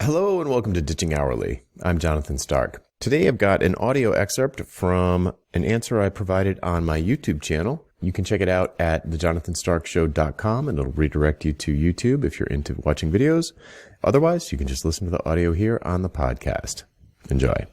Hello and welcome to Ditching Hourly. I'm Jonathan Stark. Today I've got an audio excerpt from an answer I provided on my YouTube channel. You can check it out at thejonathanstarkshow.com and it'll redirect you to YouTube if you're into watching videos. Otherwise, you can just listen to the audio here on the podcast. Enjoy.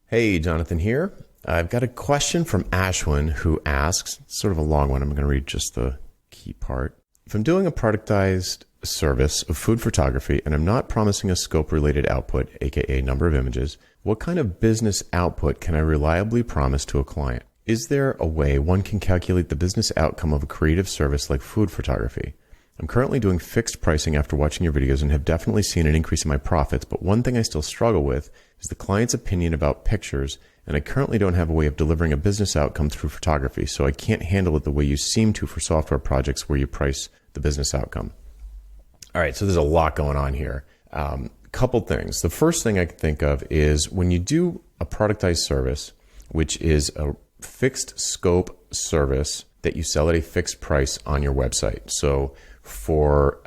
Hey, Jonathan here. I've got a question from Ashwin who asks, sort of a long one, I'm going to read just the key part. If I'm doing a productized service of food photography and I'm not promising a scope-related output, aka number of images, what kind of business output can I reliably promise to a client? Is there a way one can calculate the business outcome of a creative service like food photography? I'm currently doing fixed pricing after watching your videos and have definitely seen an increase in my profits, but one thing I still struggle with is the client's opinion about pictures, and I currently don't have a way of delivering a business outcome through photography, so I can't handle it the way you seem to for software projects where you price the business outcome. All right, so there's a lot going on here. Couple things. The first thing I can think of is when you do a productized service, which is a fixed scope service that you sell at a fixed price on your website. So for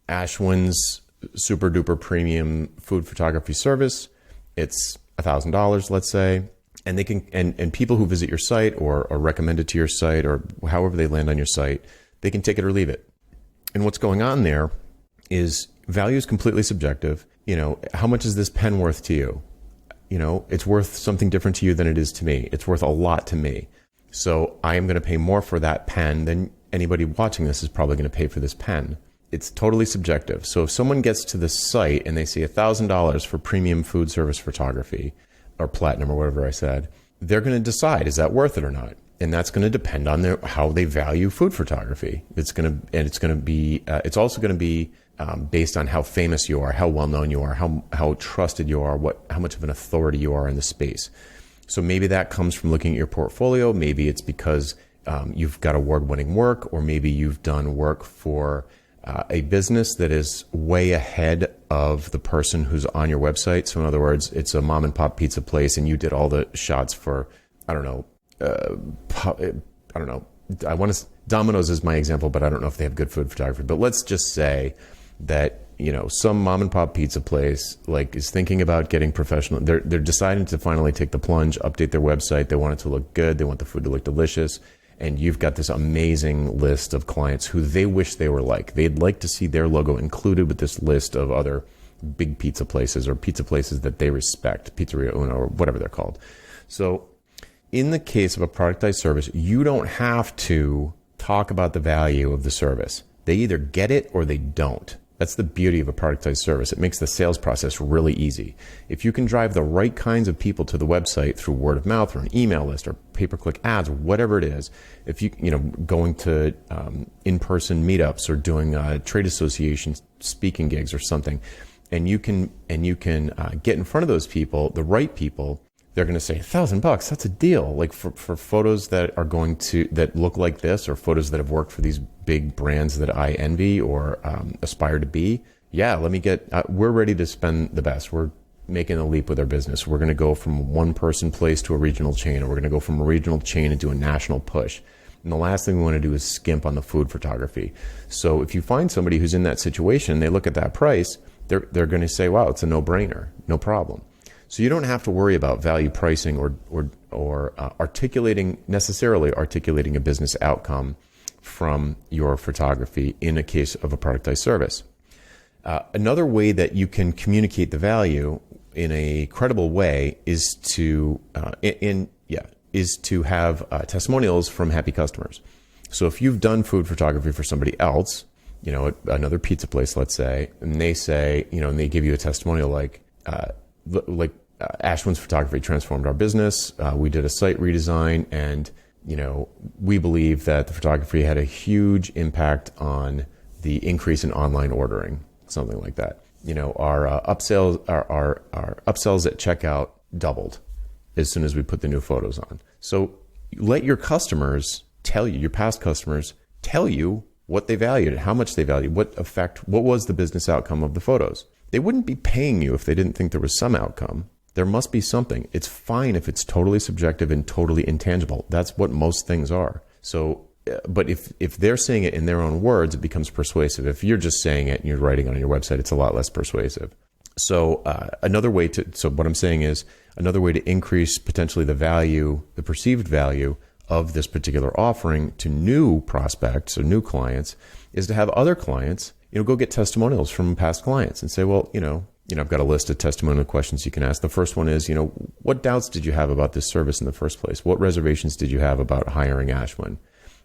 Ashwin's super duper premium food photography service, it's $1,000, let's say, and they can and people who visit your site or recommend it to your site or however they land on your site, they can take it or leave it. And what's going on there is value is completely subjective. You know, how much is this pen worth to you? You know, it's worth something different to you than it is to me. It's worth a lot to me. So I am going to pay more for that pen than anybody watching this is probably going to pay for this pen. It's totally subjective. So if someone gets to the site and they see $1,000 for premium food service photography or platinum or whatever I said, they're going to decide, is that worth it or not? And that's going to depend on how they value food photography. It's also going to be based on how famous you are, how well known you are, how trusted you are, how much of an authority you are in the space. So maybe that comes from looking at your portfolio. Maybe it's because you've got award-winning work, or maybe you've done work for a business that is way ahead of the person who's on your website. So in other words, it's a mom and pop pizza place and you did all the shots for, Domino's is my example, but I don't know if they have good food photography. But let's just say that, you know, some mom and pop pizza place is thinking about getting professional. They're deciding to finally take the plunge, update their website. They want it to look good. They want the food to look delicious. And you've got this amazing list of clients who they wish they were like. They'd like to see their logo included with this list of other big pizza places or pizza places that they respect, Pizzeria Uno or whatever they're called. So in the case of a productized service, you don't have to talk about the value of the service. They either get it or they don't. That's the beauty of a productized service. It makes the sales process really easy. If you can drive the right kinds of people to the website through word of mouth or an email list or pay-per-click ads, whatever it is, if going to in-person meetups or doing trade association speaking gigs or something, and you can get in front of those people, the right people, they're going to say $1,000, that's a deal. Like for photos that look like this, or photos that have worked for these big brands that I envy or aspire to be. Yeah, we're ready to spend the best. We're making a leap with our business. We're going to go from one person place to a regional chain, or we're going to go from a regional chain into a national push. And the last thing we want to do is skimp on the food photography. So if you find somebody who's in that situation, they look at that price, they're going to say, wow, it's a no-brainer, no problem. So you don't have to worry about value pricing or necessarily articulating a business outcome from your photography in a case of a productized service. Another way that you can communicate the value in a credible way is to have testimonials from happy customers. So if you've done food photography for somebody else, another pizza place, let's say, and they say, and they give you a testimonial like Ashwin's photography transformed our business. We did a site redesign, and we believe that the photography had a huge impact on the increase in online ordering, something like that. Our upsells at checkout doubled as soon as we put the new photos on. So let your customers tell you, your past customers tell you what they valued, how much they valued, what was the business outcome of the photos. They wouldn't be paying you if they didn't think there was some outcome. There must be something. It's fine if it's totally subjective and totally intangible. That's what most things are. So but if they're saying it in their own words, it becomes persuasive. If you're just saying it and you're writing it on your website, it's a lot less persuasive. So so what I'm saying is another way to increase potentially the value, the perceived value of this particular offering to new prospects or new clients is to have other clients, go get testimonials from past clients and say, well, I've got a list of testimonial questions you can ask. The first one is, what doubts did you have about this service in the first place? What reservations did you have about hiring Ashwin?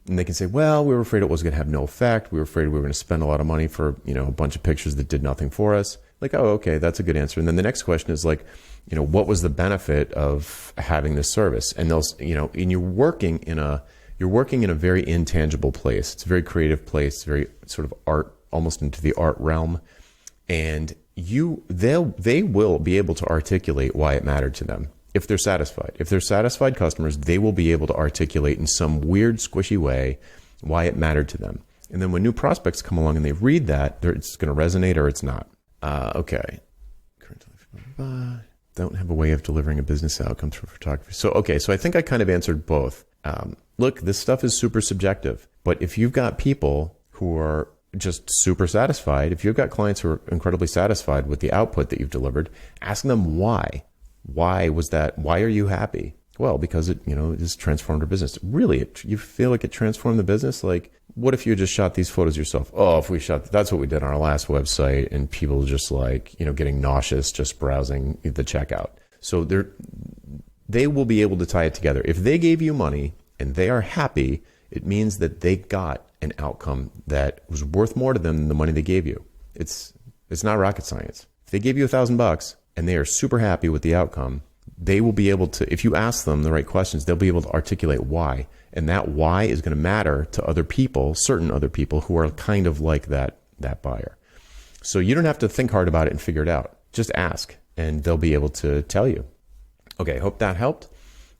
And they can say, well, we were afraid it was going to have no effect. We were afraid we were going to spend a lot of money for, a bunch of pictures that did nothing for us. Like, oh, okay, that's a good answer. And then the next question is like, what was the benefit of having this service? And they'll, and you're working in a very intangible place. It's a very creative place. It's very sort of art, almost into the art realm. And they will be able to articulate why it mattered to them. If they're satisfied. If they're satisfied customers, they will be able to articulate in some weird, squishy way why it mattered to them. And then when new prospects come along and they read that, it's going to resonate or it's not. Okay. Don't have a way of delivering a business outcome through photography. So I think I kind of answered both. Look, this stuff is super subjective. But if you've got people who are just super satisfied, if you've got clients who are incredibly satisfied with the output that you've delivered, ask them why. Why was that? Why are you happy? Well, because it has transformed our business. Really, you feel like it transformed the business? Like, what if you just shot these photos yourself? Oh, if we shot, that's what we did on our last website, and people just like, getting nauseous just browsing the checkout. So they will be able to tie it together. If they gave you money and they are happy, it means that they got an outcome that was worth more to them than the money they gave you. It's not rocket science. If they gave you $1,000 and they are super happy with the outcome, they will be able to, if you ask them the right questions, they'll be able to articulate why. And that why is going to matter to other people, certain other people who are kind of like that buyer. So you don't have to think hard about it and figure it out. Just ask and they'll be able to tell you. Okay, hope that helped.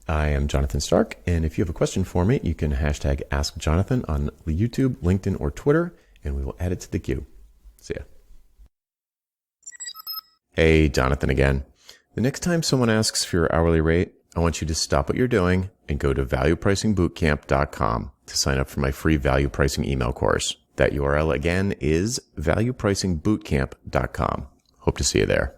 I am Jonathan Stark, and if you have a question for me, you can hashtag AskJonathan on YouTube, LinkedIn, or Twitter, and we will add it to the queue. See ya. Hey, Jonathan again. The next time someone asks for your hourly rate, I want you to stop what you're doing and go to valuepricingbootcamp.com to sign up for my free value pricing email course. That URL again is valuepricingbootcamp.com. Hope to see you there.